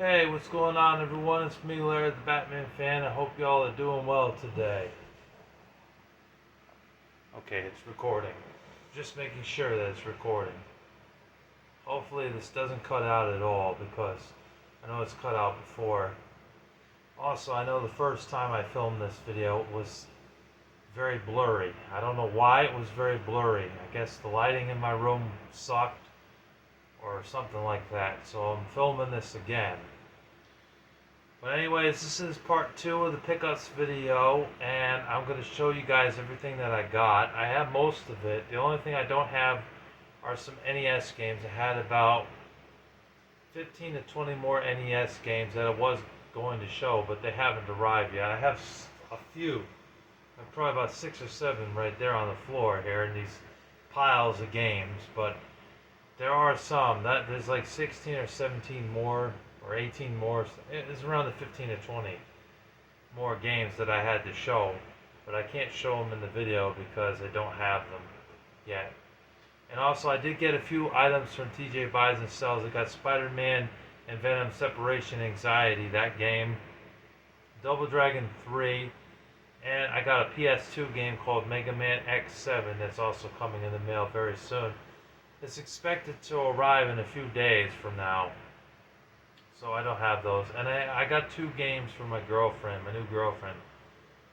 Hey, what's going on, everyone? It's me, Larry, the Batman fan. I hope y'all are doing well today. Okay, it's recording. Just making sure that it's recording. Hopefully, this doesn't cut out at all because I know it's cut out before. Also, I know the first time I filmed this video was very blurry. I don't know why it was very blurry. I guess the lighting in my room sucked or something like that. So I'm filming this again. But anyways, this is part 2 of the pickups video, and I'm going to show you guys everything that I got. I have most of it. The only thing I don't have are some NES games. I had about 15 to 20 more NES games that I was going to show, but they haven't arrived yet. I have a few. I have probably about 6 or 7 right there on the floor here in these piles of games, but there are some. There's like 16 or 17 more or 18 more. It's around the 15 to 20 more games that I had to show, but I can't show them in the video because I don't have them yet. And also, I did get a few items from TJ Buys and Sells. I got Spider-Man and Venom Separation Anxiety, that game, Double Dragon 3, and I got a PS2 game called Mega Man X7 that's also coming in the mail very soon. It's expected to arrive in a few days from now. So I don't have those. And I got 2 games for my girlfriend, my new girlfriend.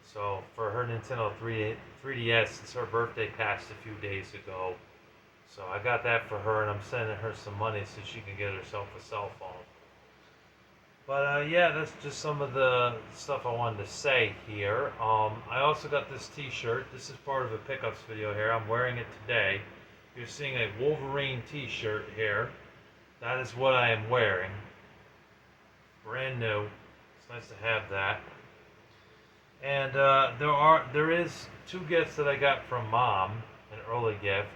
So for her Nintendo 3DS, since her birthday passed a few days ago. So I got that for her, and I'm sending her some money so she can get herself a cell phone. But yeah, that's just some of the stuff I wanted to say here. I also got this t-shirt. This is part of a pickups video here. I'm wearing it today. You're seeing a Wolverine t-shirt here. That is what I am wearing. Brand new. It's nice to have that. And there is 2 gifts that I got from Mom, an early gift.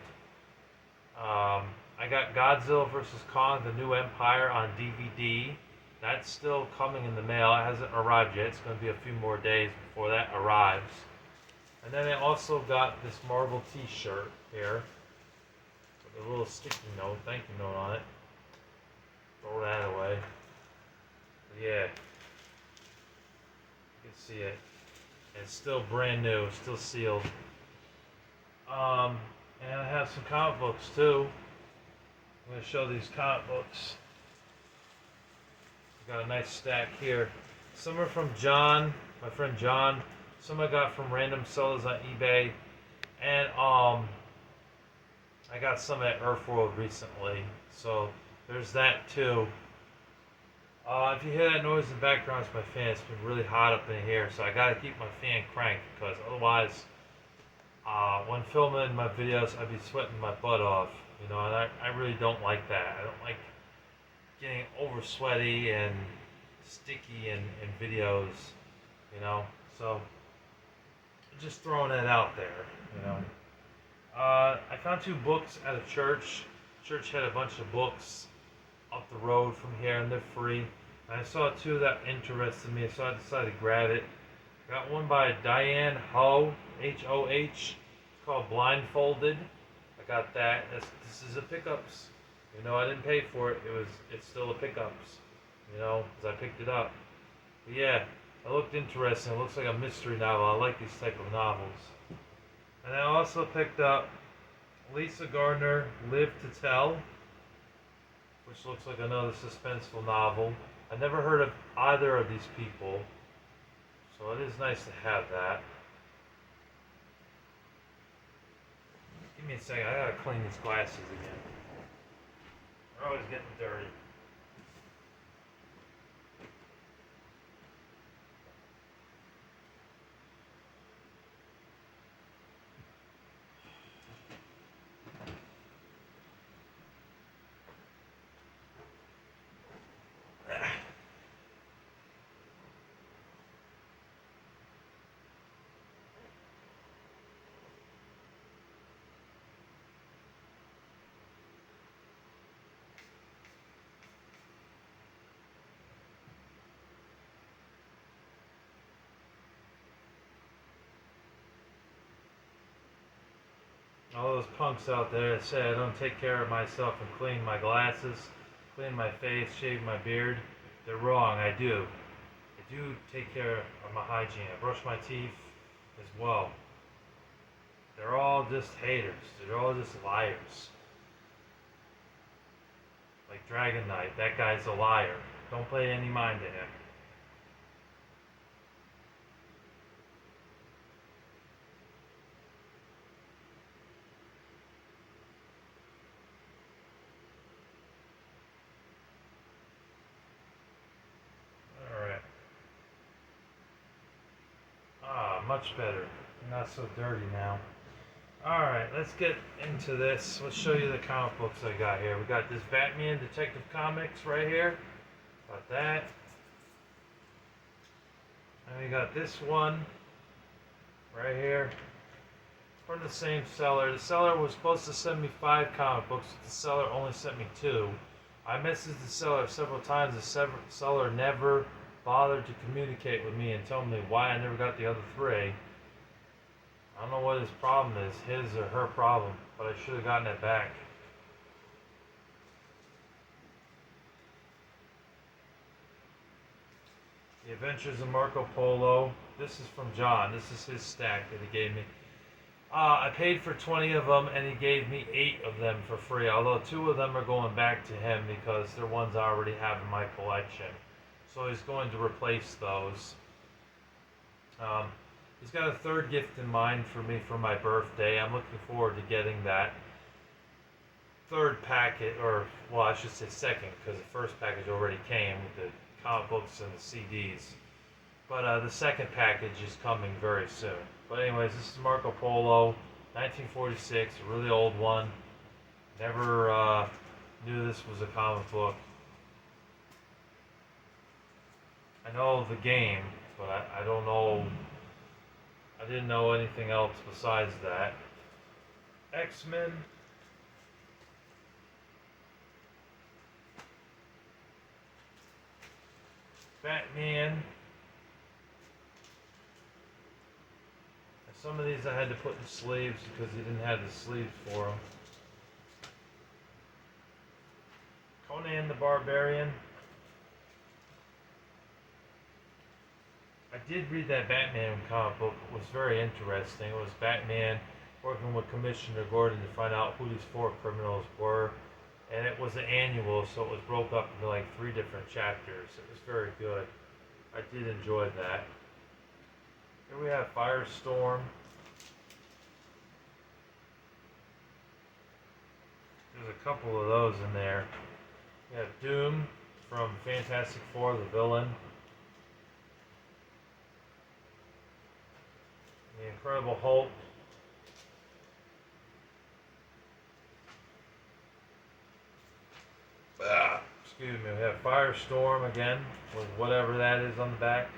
I got Godzilla vs. Kong: The New Empire on DVD. That's still coming in the mail. It hasn't arrived yet. It's going to be a few more days before that arrives. And then I also got this Marvel t-shirt here with a little sticky note, thank you note on it. Throw that away. But yeah, you can see it. And it's still brand new, still sealed. And I have some comic books too. I'm going to show these comic books. I got a nice stack here. Some are from John, my friend John. Some I got from random sellers on eBay. And I got some at Earthworld recently. So there's that too. If you hear that noise in the background, it's my fan. It's been really hot up in here, so I gotta keep my fan cranked because otherwise, when filming my videos, I'd be sweating my butt off. You know, and I really don't like that. I don't like getting over sweaty and sticky in videos. You know, so just throwing that out there. You know, I found 2 books at a church. Church had a bunch of books up the road from here, and they're free. And I saw 2 that interested me, so I decided to grab it. Got one by Diane Ho, H-O-H. It's called Blindfolded. I got that. This is a pickups. You know, I didn't pay for it. It's still a pickups. You know, because I picked it up. But yeah, it looked interesting. It looks like a mystery novel. I like these type of novels. And I also picked up Lisa Gardner, Live to Tell, which looks like another suspenseful novel. I never heard of either of these people, so it is nice to have that. Give me a second, I gotta clean these glasses again. They're always getting dirty. All those punks out there that say I don't take care of myself and clean my glasses, clean my face, shave my beard. They're wrong. I do. I do take care of my hygiene. I brush my teeth as well. They're all just haters. They're all just liars. Like Dragon Knight, that guy's a liar. Don't pay any mind to him. Alright. Ah, much better. Not so dirty now. Alright, let's get into this. Let's show you the comic books I got here. We got this Batman Detective Comics right here. Got that. And we got this one right here from the same seller. The seller was supposed to send me 5 comic books. The seller only sent me 2. I messaged the seller several times. The seller never bothered to communicate with me and tell me why I never got the other 3. I don't know what his problem is, his or her problem, but I should have gotten it back. The Adventures of Marco Polo. This is from John. This is his stack that he gave me. I paid for 20 of them, and he gave me 8 of them for free, although 2 of them are going back to him because they're ones I already have in my collection. So he's going to replace those. He's got a 3rd gift in mind for me for my birthday. I'm looking forward to getting that 3rd packet, or, well, I should say 2nd, because the 1st package already came with the comic books and the CDs. But the 2nd package is coming very soon. But anyways, this is Marco Polo, 1946, a really old one. Never knew this was a comic book. I know the game, but I don't know. I didn't know anything else besides that. X-Men. Batman. Some of these I had to put in sleeves because he didn't have the sleeves for them. Conan the Barbarian. I did read that Batman comic book. It was very interesting. It was Batman working with Commissioner Gordon to find out who these 4 criminals were. And it was an annual, so it was broke up into like 3 different chapters. It was very good. I did enjoy that. Here we have Firestorm. There's a couple of those in there. We have Doom from Fantastic Four, the villain. The Incredible Hulk. Excuse me, we have Firestorm again, with whatever that is on the back.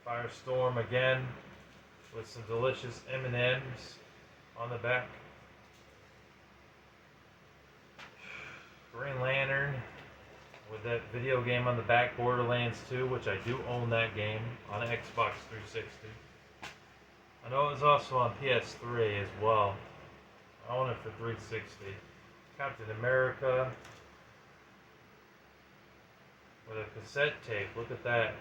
Firestorm again, with some delicious M&Ms on the back. Green Lantern, with that video game on the back, Borderlands 2, which I do own that game on Xbox 360. I know it was also on PS3 as well. I own it for 360. Captain America with a cassette tape. Look at that.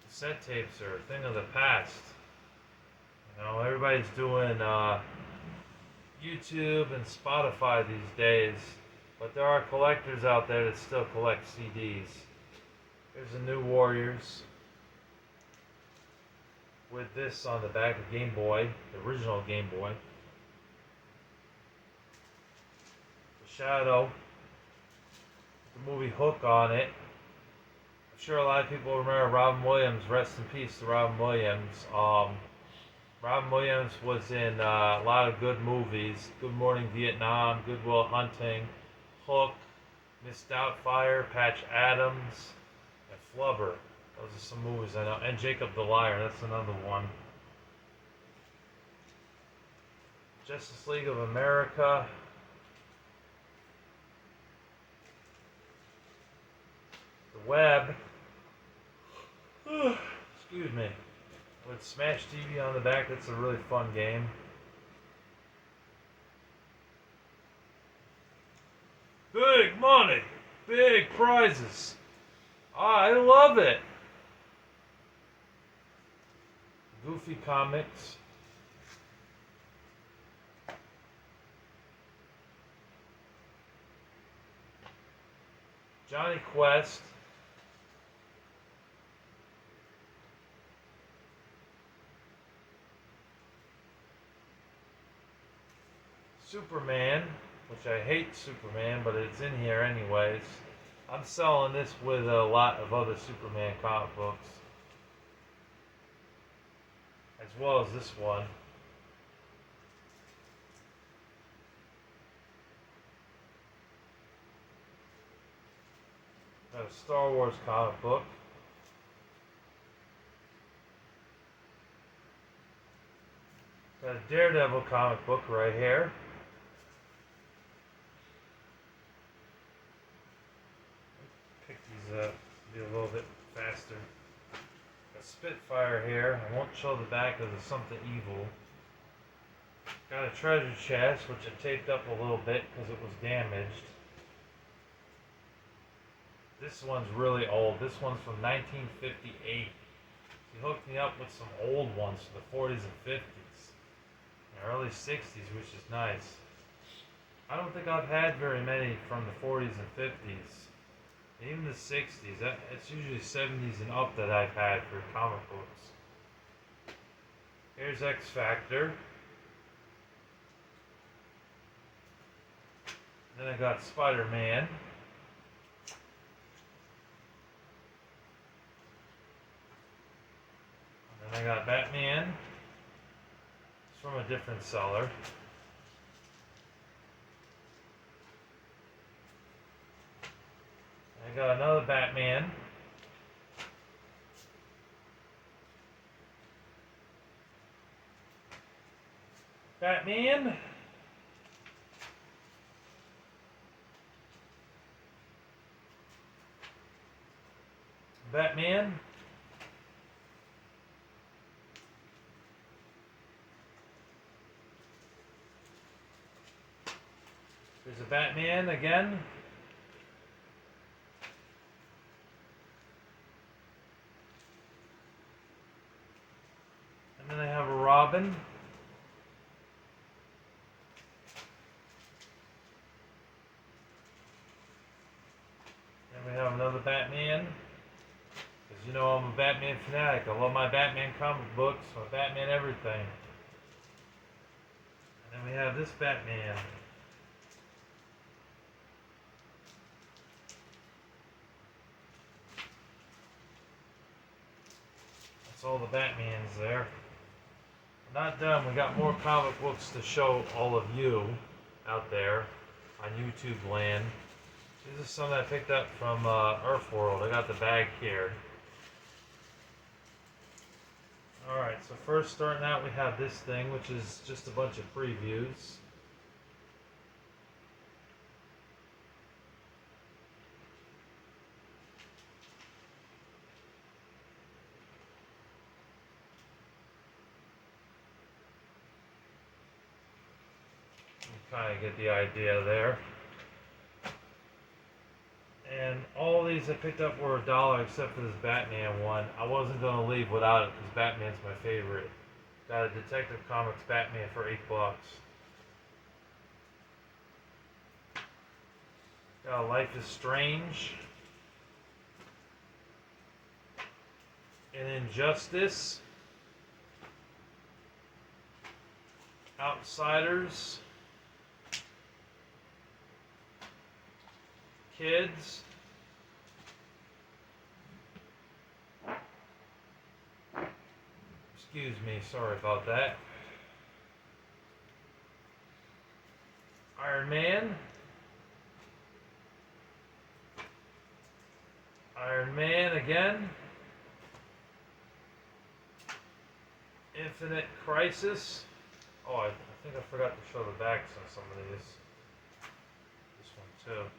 Cassette tapes are a thing of the past. You know, everybody's doing YouTube and Spotify these days, but there are collectors out there that still collect CDs. Here's the New Warriors with this on the back of Game Boy, the original Game Boy. The Shadow, the movie Hook on it. I'm sure a lot of people remember Robin Williams. Rest in peace to Robin Williams. Robin Williams was in a lot of good movies. Good Morning Vietnam, Good Will Hunting, Hook, Miss Doubtfire, Patch Adams, and Flubber. Those are some movies I know. And Jacob the Liar, that's another one. Justice League of America. The Web. Excuse me. With Smash TV on the back, that's a really fun game. Big money, big prizes. I love it. Goofy comics. Johnny Quest. Superman, which I hate Superman, but it's in here anyways. I'm selling this with a lot of other Superman comic books, as well as this one. Got a Star Wars comic book. Got a Daredevil comic book right here. Pick these up, be a little bit faster. Got Spitfire here. I won't show the back because it's something evil. Got a treasure chest, which I taped up a little bit because it was damaged. This one's really old. This one's from 1958. He hooked me up with some old ones from the 40s and 50s, and early 60s, which is nice. I don't think I've had very many from the 40s and 50s. Even the 60s. It's usually 70s and up that I've had for comic books. Here's X Factor. Then I got Spider-Man. Then I got Batman. It's from a different seller. I got another Batman. Batman. Batman. There's a Batman again. And then I have a Robin. And we have another Batman. Because you know I'm a Batman fanatic. I love my Batman comic books, my Batman everything. And then we have this Batman. That's all the Batmans there. We're not done. We got more comic books to show all of you out there on YouTube land. These are some that I picked up from Earthworld. I got the bag here. Alright, so first starting out we have this thing, which is just a bunch of previews. Kind of get the idea there. And all these I picked up were $1 except for this Batman one. I wasn't going to leave without it because Batman's my favorite. Got a Detective Comics Batman for $8. Got a Life is Strange. An Injustice. Outsiders. Kids. Excuse me, sorry about that. Iron Man. Iron Man again. Infinite Crisis. Oh, I think I forgot to show the backs on some of these. This one too.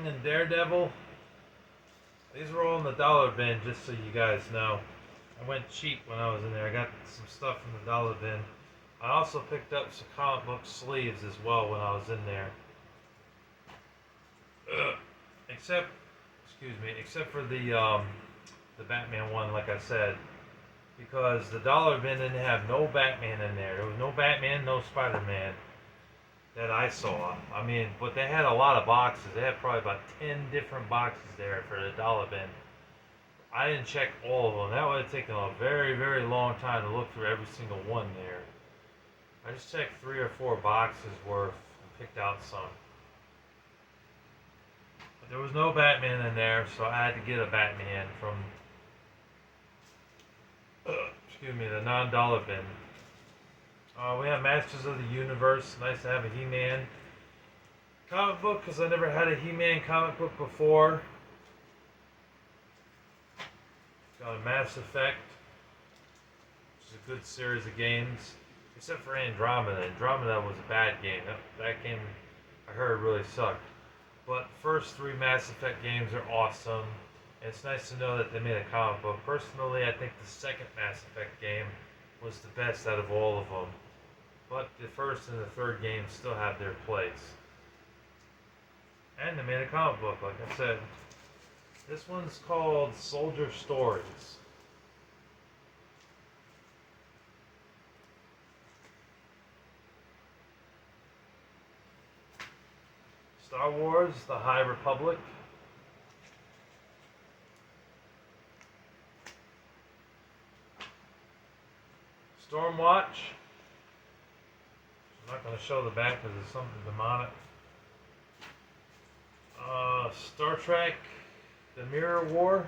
and Daredevil. These were all in the dollar bin, just so you guys know. I went cheap when I was in there. I got some stuff from the dollar bin. I also picked up some comic book sleeves as well when I was in there. Except, except for the Batman one, like I said, because the dollar bin didn't have no Batman in there. There was no Batman, no Spider-Man that I saw. I mean, but they had a lot of boxes. They had probably about 10 different boxes there for the dollar bin. I didn't check all of them. That would have taken a very, very long time to look through every single one there. I just checked 3 or 4 boxes worth and picked out some. But there was no Batman in there, so I had to get a Batman from, the non-dollar bin. We have Masters of the Universe. Nice to have a He-Man comic book because I never had a He-Man comic book before. Got a Mass Effect, which is a good series of games, except for Andromeda. Andromeda was a bad game. That game I heard really sucked. But the first 3 Mass Effect games are awesome. And it's nice to know that they made a comic book. Personally, I think the second Mass Effect game was the best out of all of them. But the first and the third games still have their place. And they made a comic book, like I said. This one's called Soldier Stories. Star Wars, The High Republic. Stormwatch. I'm not going to show the back because there's something demonic. Star Trek, The Mirror War.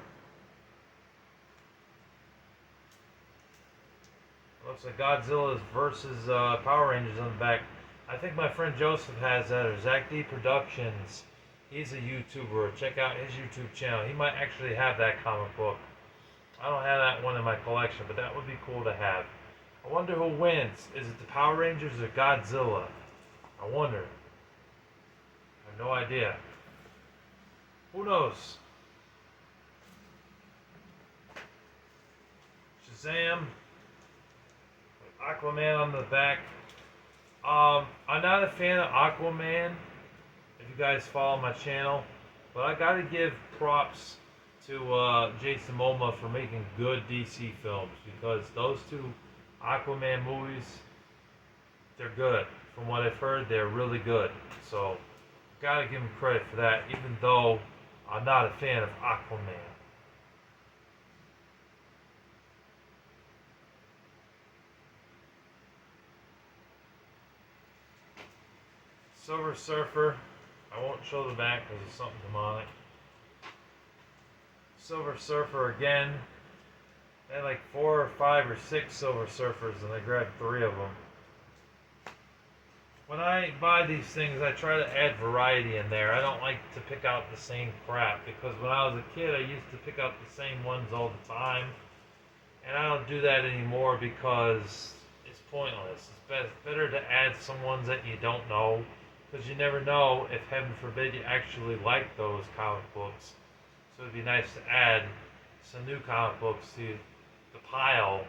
Looks like Godzilla's versus Power Rangers on the back. I think my friend Joseph has that, or Zach D Productions. He's a YouTuber. Check out his YouTube channel. He might actually have that comic book. I don't have that one in my collection, but that would be cool to have. I wonder who wins. Is it the Power Rangers or Godzilla? I wonder. I have no idea. Who knows? Shazam. Aquaman on the back. I'm not a fan of Aquaman, if you guys follow my channel, but I gotta give props to Jason Momoa for making good DC films, because those 2 Aquaman movies, they're good. From what I've heard, they're really good. So, gotta give him credit for that, even though I'm not a fan of Aquaman. Silver Surfer. I won't show the back because it's something demonic. Silver Surfer again. They had like 4 or 5 or 6 Silver Surfers, and I grabbed 3 of them. When I buy these things, I try to add variety in there. I don't like to pick out the same crap, because when I was a kid, I used to pick out the same ones all the time. And I don't do that anymore because it's pointless. It's better to add some ones that you don't know, because you never know if, heaven forbid, you actually like those comic books. So it'd be nice to add some new comic books to the pile,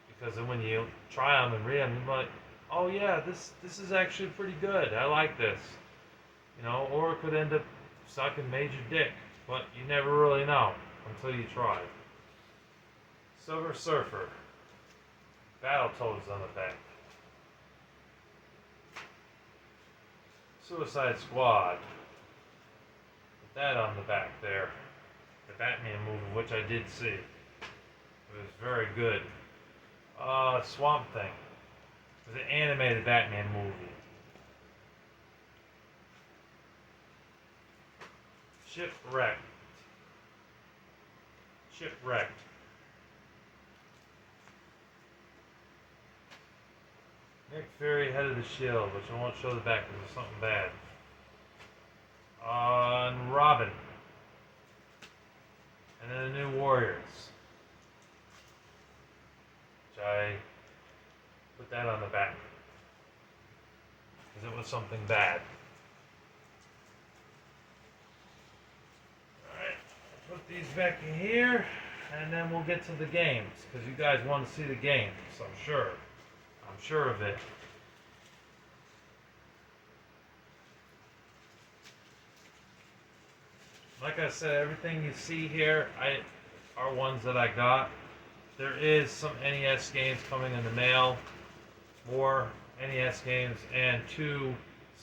because then when you try them and read them, you're like, oh yeah, this is actually pretty good. I like this. Or it could end up sucking major dick, but you never really know until you try. Silver Surfer. Battletoads on the back. Suicide Squad. Put that on the back there. The Batman movie, which I did see. It was very good. Swamp Thing. It was an animated Batman movie. Shipwrecked. Nick Fury, Head of the Shield, which I won't show the back because it's something bad. And Robin. And then the New Warriors. Which I put that on the back. Because it was something bad. these back in here, and then we'll get to the games, because you guys want to see the games, I'm sure. I'm sure of it. Like I said, everything you see here are ones that I got. There is some NES games coming in the mail, more NES games, and 2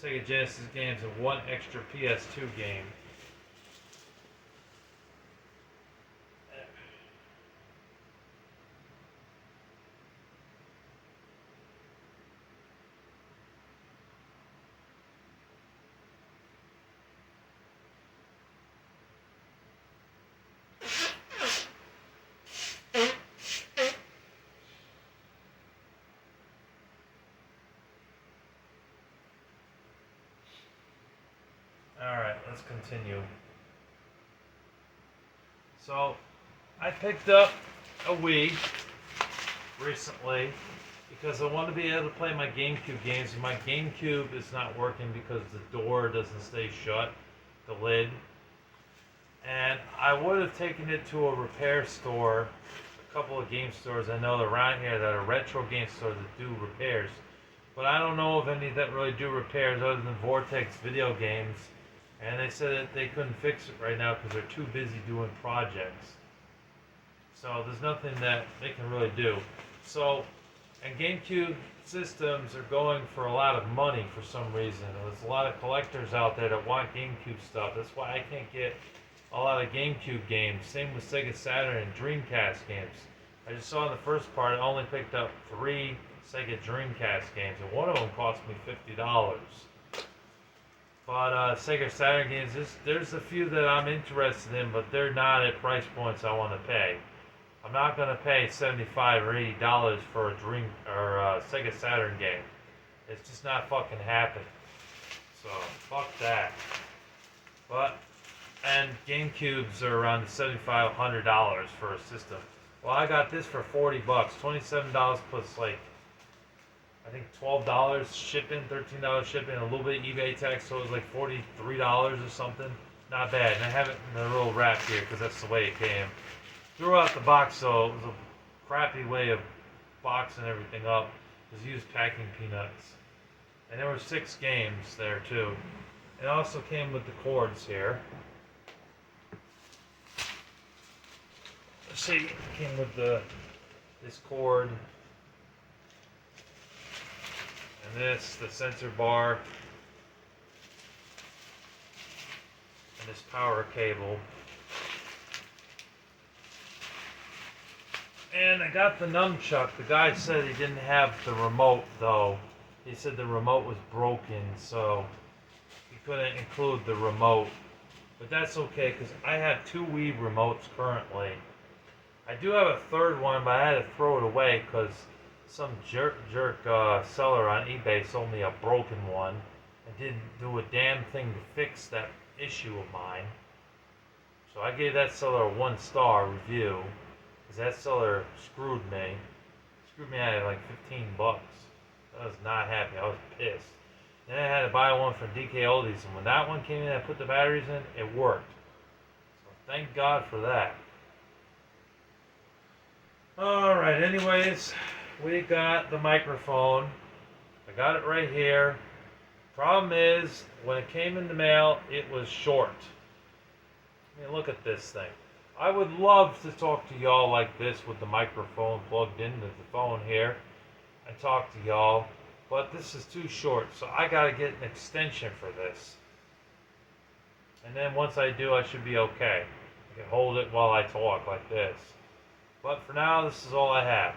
Sega Genesis games, and 1 extra PS2 game. Alright, let's continue. So, I picked up a Wii recently because I want to be able to play my GameCube games. My GameCube is not working because the door doesn't stay shut, the lid. And I would have taken it to a repair store, a couple of game stores I know around here that are retro game stores that do repairs. But I don't know of any that really do repairs other than Vortex Video Games. And they said that they couldn't fix it right now because they're too busy doing projects. So there's nothing that they can really do. So, and GameCube systems are going for a lot of money for some reason. There's a lot of collectors out there that want GameCube stuff. That's why I can't get a lot of GameCube games. Same with Sega Saturn and Dreamcast games. I just saw in the first part I only picked up 3 Sega Dreamcast games, and one of them cost me $50. But Sega Saturn games, there's a few that I'm interested in, but they're not at price points I want to pay. I'm not going to pay $75 or $80 for a Sega Saturn game. It's just not fucking happening. So fuck that. And GameCubes are around $75, $100 for a system. Well, I got this for $40, $27 plus like I think $12 shipping, $13 shipping, a little bit of eBay tax, so it was like $43 or something. Not bad. And I have it in a little wrap here because that's the way it came. Threw out the box, so it was a crappy way of boxing everything up. It was used packing peanuts. And there were 6 games there too. It also came with the cords here. Let's see, it came with this cord. And this, the sensor bar, and this power cable. And I got the nunchuck. The guy said he didn't have the remote though. He said the remote was broken, so he couldn't include the remote. But that's okay, because I have 2 Wii remotes currently. I do have a third one, but I had to throw it away because some jerk seller on eBay sold me a broken one and didn't do a damn thing to fix that issue of mine. So I gave that seller a 1-star review because that seller screwed me. Screwed me out of like $15. I was not happy. I was pissed. Then I had to buy one from DK Oldies, and when that one came in and I put the batteries in, it worked. So thank God for that. Alright, anyways, we got the microphone. I got it right here. Problem is, when it came in the mail, it was short. I mean, look at this thing. I would love to talk to y'all like this with the microphone plugged into the phone here and talk to y'all, but this is too short, so I gotta get an extension for this. And then once I do, I should be okay. I can hold it while I talk like this. But for now, this is all I have.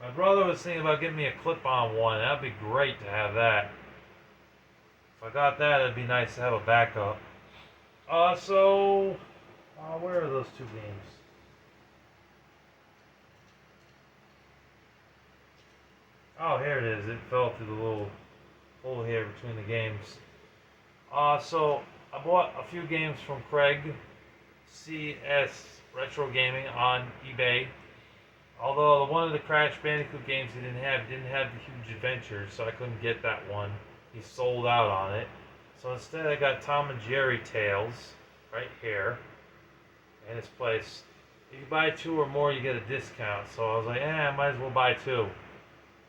My brother was thinking about getting me a clip-on one. That'd be great to have that. If I got that, it'd be nice to have a backup. Where are those 2 games? Oh, here it is. It fell through the little hole here between the games. So I bought a few games from Craig, CS Retro Gaming on eBay. Although one of the Crash Bandicoot games he didn't have the huge adventures, so I couldn't get that one. He sold out on it. So instead I got Tom and Jerry Tales right here. in his place. If you buy two or more, you get a discount. So I was like, I might as well buy two.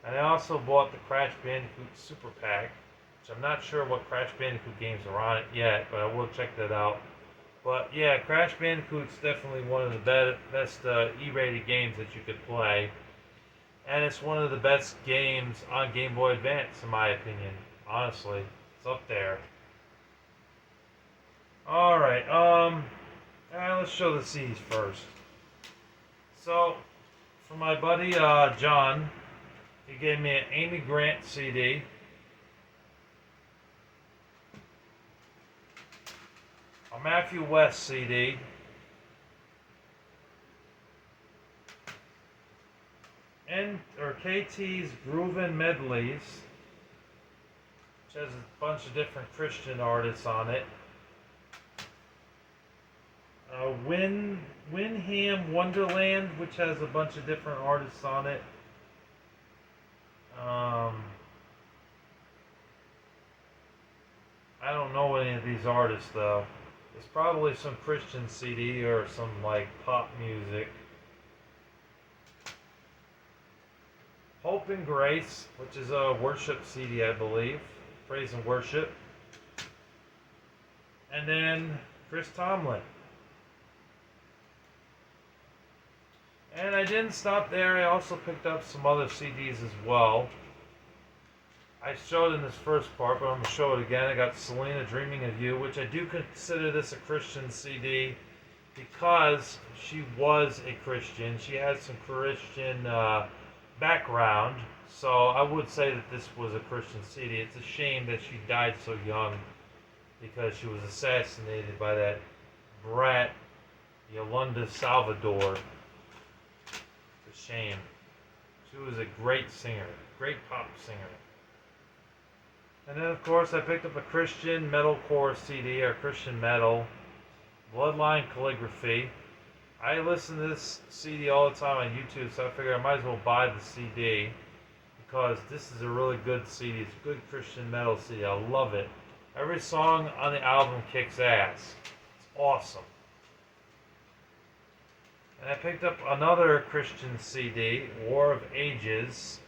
And I also bought the Crash Bandicoot Super Pack, which I'm not sure what Crash Bandicoot games are on it yet, but I will check that out. But yeah, Crash Bandicoot's definitely one of the best E-rated games that you could play. And it's one of the best games on Game Boy Advance, in my opinion. Honestly, it's up there. Alright, let's show the CDs first. So, for my buddy John, he gave me an Amy Grant CD. A Matthew West CD. KT's Groovin' Medleys, which has a bunch of different Christian artists on it. Winham Wonderland, which has a bunch of different artists on it. I don't know any of these artists though. It's probably some Christian CD or some like pop music. Hope and Grace, which is a worship CD, I believe. Praise and worship. And then Chris Tomlin. And I didn't stop there. I also picked up some other CDs as well. I showed in this first part, but I'm going to show it again. I got Selena Dreaming of You, which I do consider this a Christian CD because she was a Christian. She had some Christian background, so I would say that this was a Christian CD. It's a shame that she died so young because she was assassinated by that brat Yolanda Salvador. It's a shame. She was a great singer, great pop singer. And then, of course, I picked up a Christian metalcore CD, or Christian metal, Bloodline Calligraphy. I listen to this CD all the time on YouTube, so I figured I might as well buy the CD because this is a really good CD. It's a good Christian metal CD. I love it. Every song on the album kicks ass. It's awesome. And I picked up another Christian CD, War of Ages,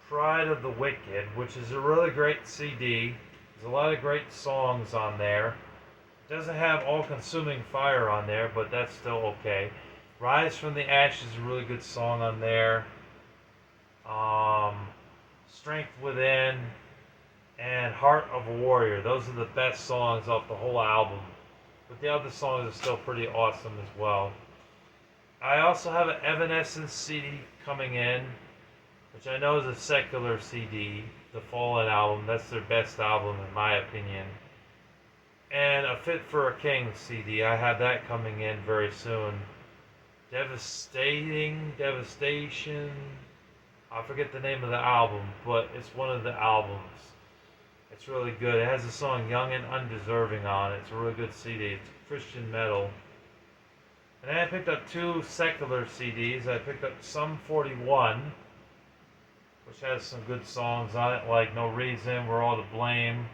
Pride of the Wicked, which is a really great CD. There's a lot of great songs on there. It doesn't have All Consuming Fire on there, but that's still okay. Rise from the Ashes is a really good song on there. Strength Within and Heart of a Warrior. Those are the best songs off the whole album. But the other songs are still pretty awesome as well. I also have an Evanescence CD coming in, which I know is a secular CD, the Fallen album. That's their best album in my opinion. And a Fit for a King CD. I have that coming in very soon. Devastation. I forget the name of the album, but it's one of the albums. It's really good. It has the song Young and Undeserving on it. It's a really good CD. It's Christian metal. And then I picked up two secular CDs. I picked up Sum 41, which has some good songs on it, like No Reason, We're All to Blame,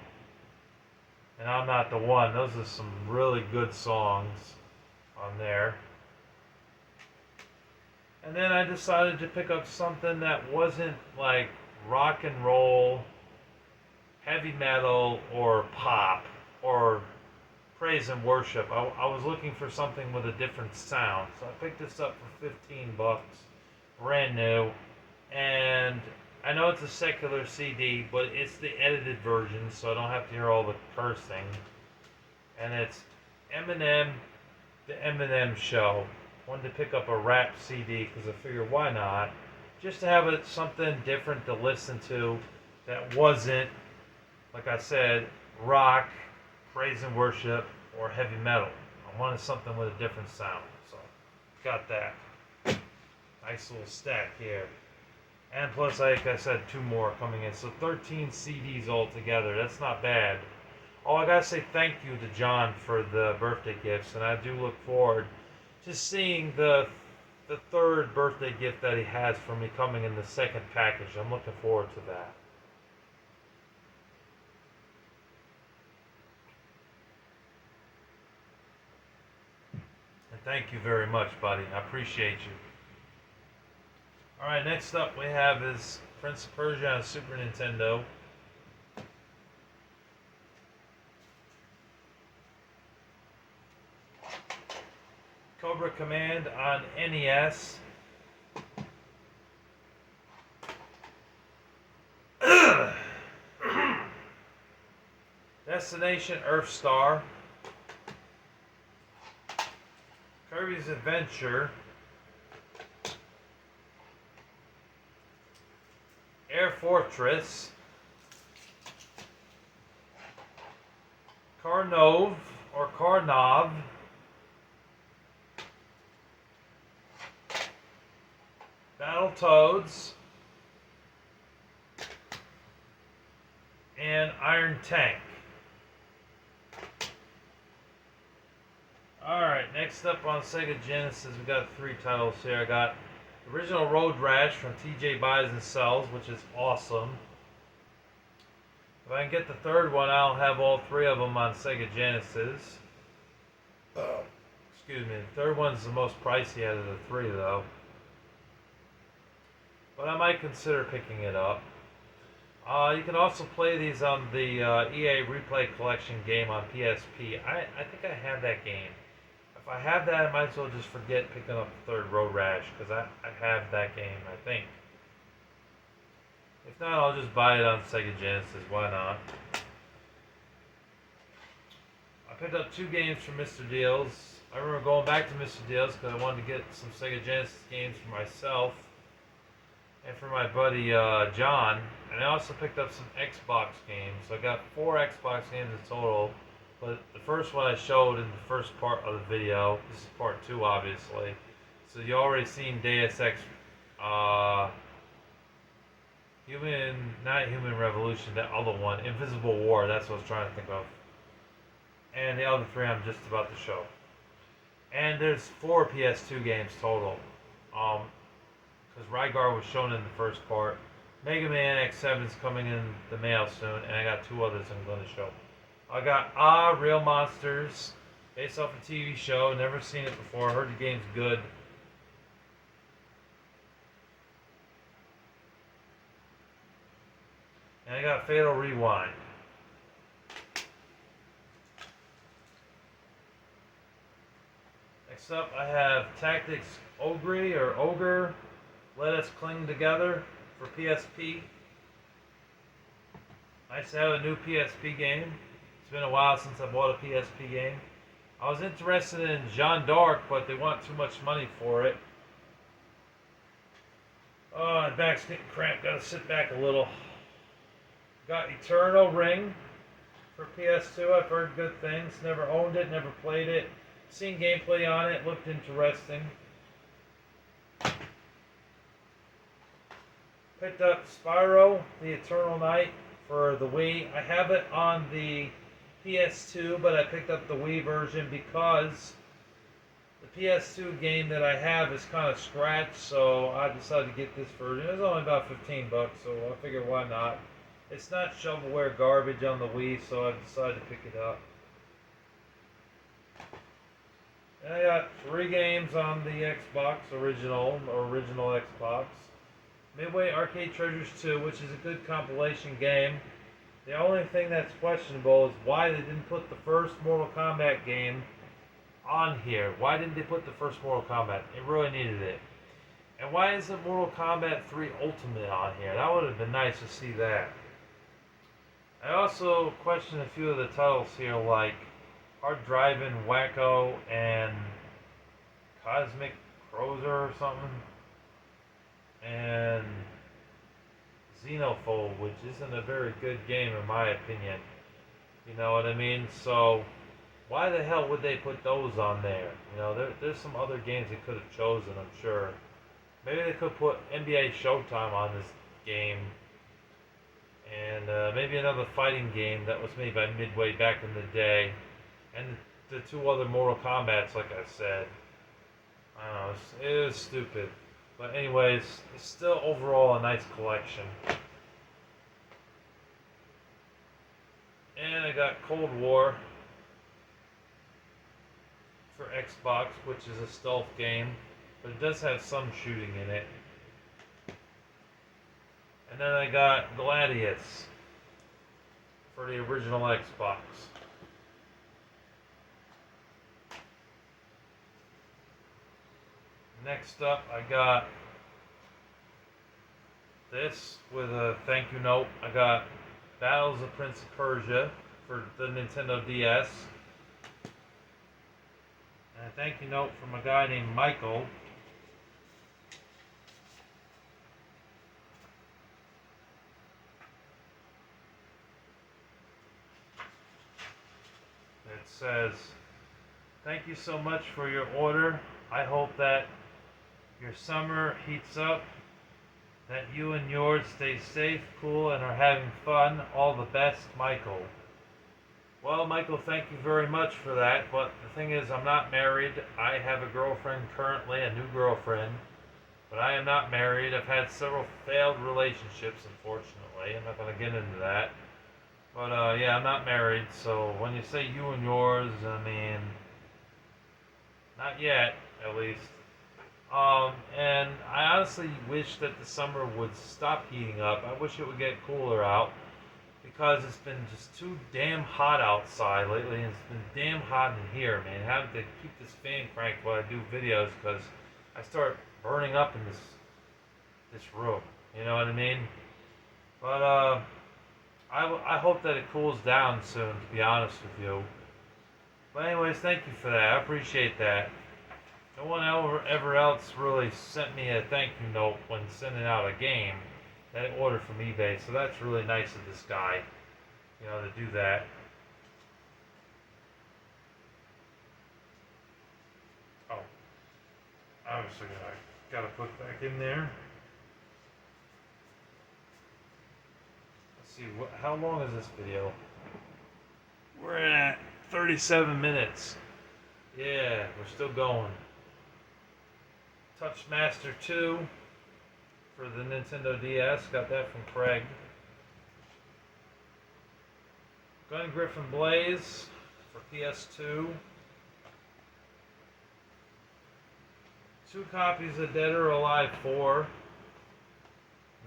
and I'm Not the One. Those are some really good songs on there. And then I decided to pick up something that wasn't like rock and roll, heavy metal, or pop, or praise and worship. I was looking for something with a different sound. So I picked this up for $15, brand new. And I know it's a secular CD, but it's the edited version, so I don't have to hear all the cursing. And it's Eminem, The Eminem Show. Wanted to pick up a rap CD because I figured why not? Just to have something different to listen to that wasn't, like I said, rock, praise and worship, or heavy metal. I wanted something with a different sound, so got that. Nice little stack here. And plus, like I said, two more coming in. So 13 CDs altogether. That's not bad. Oh, I gotta say thank you to John for the birthday gifts, and I do look forward to seeing the third birthday gift that he has for me coming in the second package. I'm looking forward to that. Thank you very much, buddy. I appreciate you. Alright, next up we have is Prince of Persia on Super Nintendo. Cobra Command on NES. Destination Earthstar. Kirby's Adventure. Air Fortress. Carnov or Carnov. Battletoads. And Iron Tank. Alright, next up on Sega Genesis, we got 3 titles here. I got original Road Rash from TJ Buys and Sells, which is awesome. If I can get the third one, I'll have all 3 of them on Sega Genesis. Excuse me, the third one's the most pricey out of the 3, though. But I might consider picking it up. You can also play these on the EA Replay Collection game on PSP. I think I have that game. If I have that, I might as well just forget picking up the third Road Rash, because I have that game, I think. If not, I'll just buy it on Sega Genesis. Why not? I picked up 2 games from Mr. Deals. I remember going back to Mr. Deals because I wanted to get some Sega Genesis games for myself and for my buddy John. And I also picked up some Xbox games. So I got 4 Xbox games in total. But the first one I showed in the first part of the video. This is part 2, obviously. So you already seen Deus Ex, not Human Revolution, that other one, Invisible War. That's what I was trying to think of. And the other 3 I'm just about to show. And there's 4 PS2 games total. Because Rygar was shown in the first part. Mega Man X7 is coming in the mail soon, and I got 2 others I'm going to show. I got Real Monsters, based off a TV show. Never seen it before. Heard the game's good. And I got Fatal Rewind. Next up, I have Tactics Ogre, Let Us Cling Together for PSP. Nice to have a new PSP game. It's been a while since I bought a PSP game. I was interested in Jeanne d'Arc, but they want too much money for it. Oh, my back's getting cramped. Gotta sit back a little. Got Eternal Ring for PS2. I've heard good things. Never owned it, never played it. Seen gameplay on it. Looked interesting. Picked up Spyro, the Eternal Night for the Wii. I have it on the PS2, but I picked up the Wii version because the PS2 game that I have is kind of scratched, so I decided to get this version. It was only about 15 bucks, so I figured why not. It's not shovelware garbage on the Wii, so I decided to pick it up. And I got 3 games on the Xbox original Xbox. Midway Arcade Treasures 2, which is a good compilation game. The only thing that's questionable is why they didn't put the first Mortal Kombat game on here. Why didn't they put the first Mortal Kombat? It really needed it. And why isn't Mortal Kombat 3 Ultimate on here? That would have been nice to see that. I also question a few of the titles here, like Hard Driving, Wacko, and Cosmic Cruiser or something. And Xenophobe, which isn't a very good game in my opinion. You know what I mean? So, why the hell would they put those on there? You know, there's some other games they could have chosen, I'm sure. Maybe they could put NBA Showtime on this game. And maybe another fighting game that was made by Midway back in the day. And the 2 other Mortal Kombats, like I said. I don't know, it was stupid. But anyways, it's still overall a nice collection. And I got Cold War for Xbox, which is a stealth game, but it does have some shooting in it. And then I got Gladius for the original Xbox. Next up, I got this with a thank you note. I got Battles of Prince of Persia for the Nintendo DS. And a thank you note from a guy named Michael. It says, thank you so much for your order. I hope that your summer heats up, that you and yours stay safe, cool, and are having fun. All the best, Michael. Well, Michael, thank you very much for that, but the thing is, I'm not married. I have a girlfriend currently, a new girlfriend, but I am not married. I've had several failed relationships, unfortunately. I'm not going to get into that. But, yeah, I'm not married, so when you say you and yours, I mean, not yet, at least. And I honestly wish that the summer would stop heating up. I wish it would get cooler out because it's been just too damn hot outside lately, and it's been damn hot in here, man. Having to keep this fan cranked while I do videos because I start burning up in this room. You know what I mean? But I hope that it cools down soon, to be honest with you. But anyways, thank you for that. I appreciate that. No one ever else really sent me a thank you note when sending out a game that I ordered from eBay, so that's really nice of this guy, you know, to do that. Oh, obviously I gotta put back in there. Let's see, how long is this video? We're at 37 minutes. Yeah, we're still going. Touchmaster 2 for the Nintendo DS. Got that from Craig. Gun Griffin Blaze for PS2. 2 copies of Dead or Alive 4. And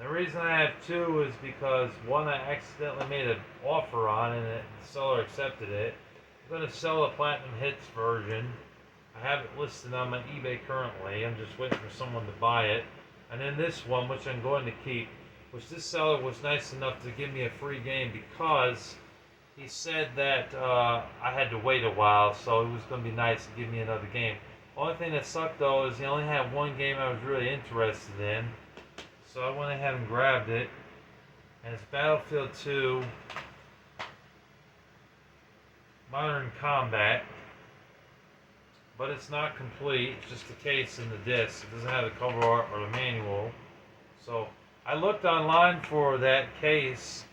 the reason I have 2 is because one I accidentally made an offer on and the seller accepted it. I'm going to sell a Platinum Hits version. I have it listed on my eBay currently. I'm just waiting for someone to buy it. And then this one, which I'm going to keep, which this seller was nice enough to give me a free game because he said that I had to wait a while, so it was going to be nice to give me another game. Only thing that sucked though is he only had one game I was really interested in, so I went ahead and grabbed it. And it's Battlefield 2 Modern Combat. But it's not complete, it's just a case in the disc. It doesn't have the cover art or the manual. So I looked online for that case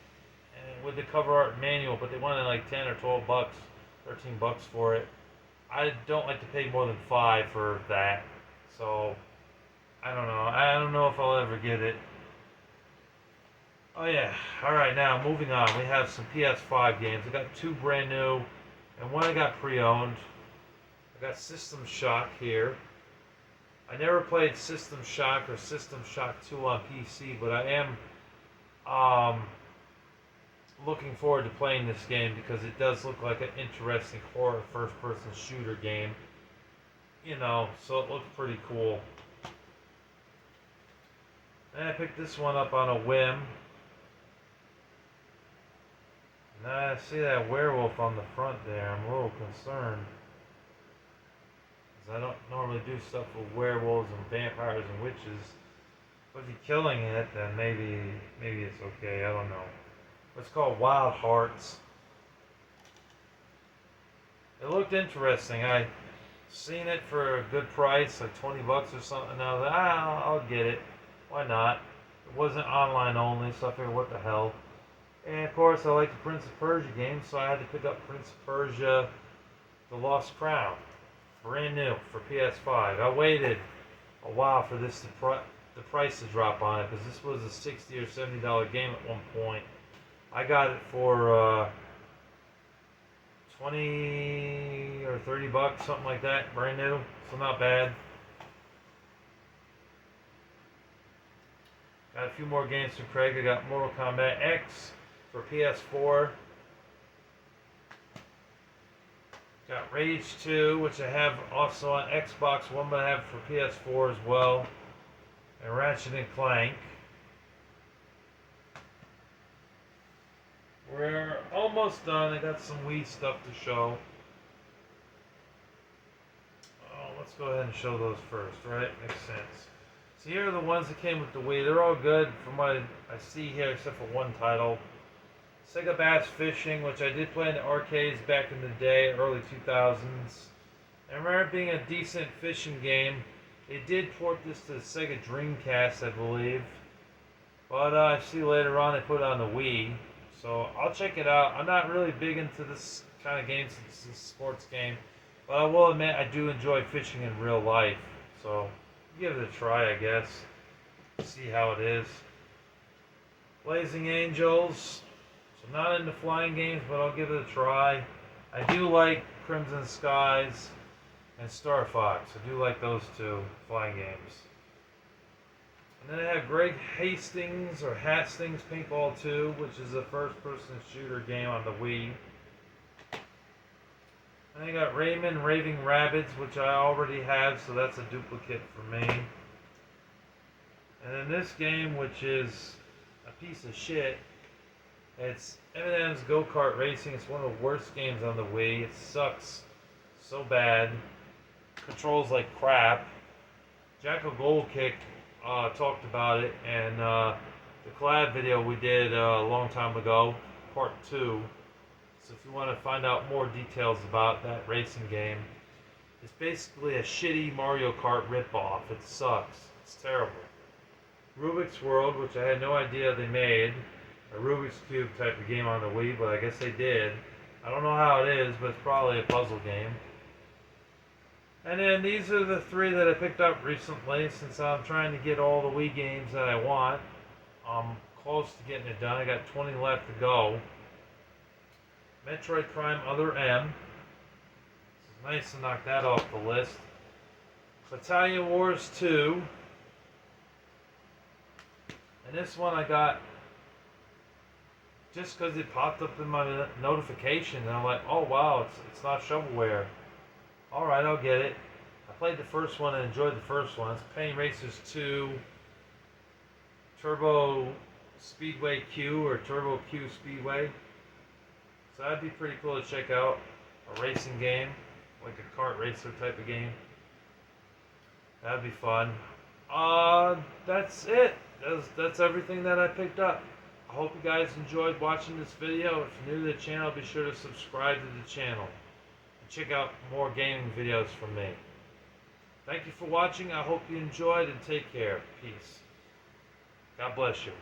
with the cover art and manual, but they wanted like 10 or 12 bucks, 13 bucks for it. I don't like to pay more than 5 for that. So I don't know. I don't know if I'll ever get it. Oh yeah. Alright, now moving on. We have some PS5 games. I got 2 brand new and one I got pre-owned. I got System Shock here. I never played System Shock or System Shock 2 on PC, but I am looking forward to playing this game because it does look like an interesting horror first-person shooter game. You know, so it looks pretty cool. And I picked this one up on a whim. And I see that werewolf on the front there. I'm a little concerned. I don't normally do stuff with werewolves and vampires and witches. But if you're killing it, then maybe it's okay. I don't know. It's called Wild Hearts. It looked interesting. I seen it for a good price, like 20 bucks or something. And I was like, I'll get it. Why not? It wasn't online only, so I figured, what the hell. And of course, I like the Prince of Persia games, so I had to pick up Prince of Persia: The Lost Crown. Brand new for PS5. I waited a while for this the price to drop on it because this was a $60 or $70 game at one point. I got it for 20 or $30, something like that, brand new, so not bad. Got a few more games from Craig. I got Mortal Kombat X for PS4. Got Rage 2, which I have also on Xbox One, but I have for PS4 as well. And Ratchet and Clank. We're almost done. I got some Wii stuff to show. Oh, let's go ahead and show those first, right? Makes sense. So here are the ones that came with the Wii. They're all good from what I see here, except for one title. Sega Bass Fishing, which I did play in the arcades back in the day, early 2000s. I remember it being a decent fishing game. They did port this to the Sega Dreamcast, I believe. But I see later on they put it on the Wii. So I'll check it out. I'm not really big into this kind of game since it's a sports game. But I will admit I do enjoy fishing in real life. So give it a try, I guess. See how it is. Blazing Angels. So not into flying games, but I'll give it a try. I do like Crimson Skies and Star Fox. I do like those two flying games. And then I have Greg Hastings or Hastings Paintball 2, which is a first-person shooter game on the Wii. And I got Rayman Raving Rabbids, which I already have, so that's a duplicate for me. And then this game, which is a piece of shit, it's Eminem's Go-Kart Racing. It's one of the worst games on the Wii. It sucks so bad. Controls like crap. Jackal Goldkick talked about it, and the collab video we did a long time ago, part 2. So if you want to find out more details about that racing game, it's basically a shitty Mario Kart ripoff. It sucks. It's terrible. Rubik's World, which I had no idea they made, a Rubik's Cube type of game on the Wii, but I guess they did. I don't know how it is, but it's probably a puzzle game. And then these are the 3 that I picked up recently, since I'm trying to get all the Wii games that I want. I'm close to getting it done. I got 20 left to go. Metroid Prime Other M. It's nice to knock that off the list. Battalion Wars 2. And this one I got just because it popped up in my notification, and I'm like, oh wow, it's not shovelware. Alright, I'll get it. I played the first one and enjoyed the first one. It's Pain Racers 2 Turbo Speedway Q, or Turbo Q Speedway. So that'd be pretty cool to check out. A racing game, like a kart racer type of game. That'd be fun. That's it. That's everything that I picked up. I hope you guys enjoyed watching this video. If you're new to the channel, be sure to subscribe to the channel. And check out more gaming videos from me. Thank you for watching. I hope you enjoyed, and take care. Peace. God bless you.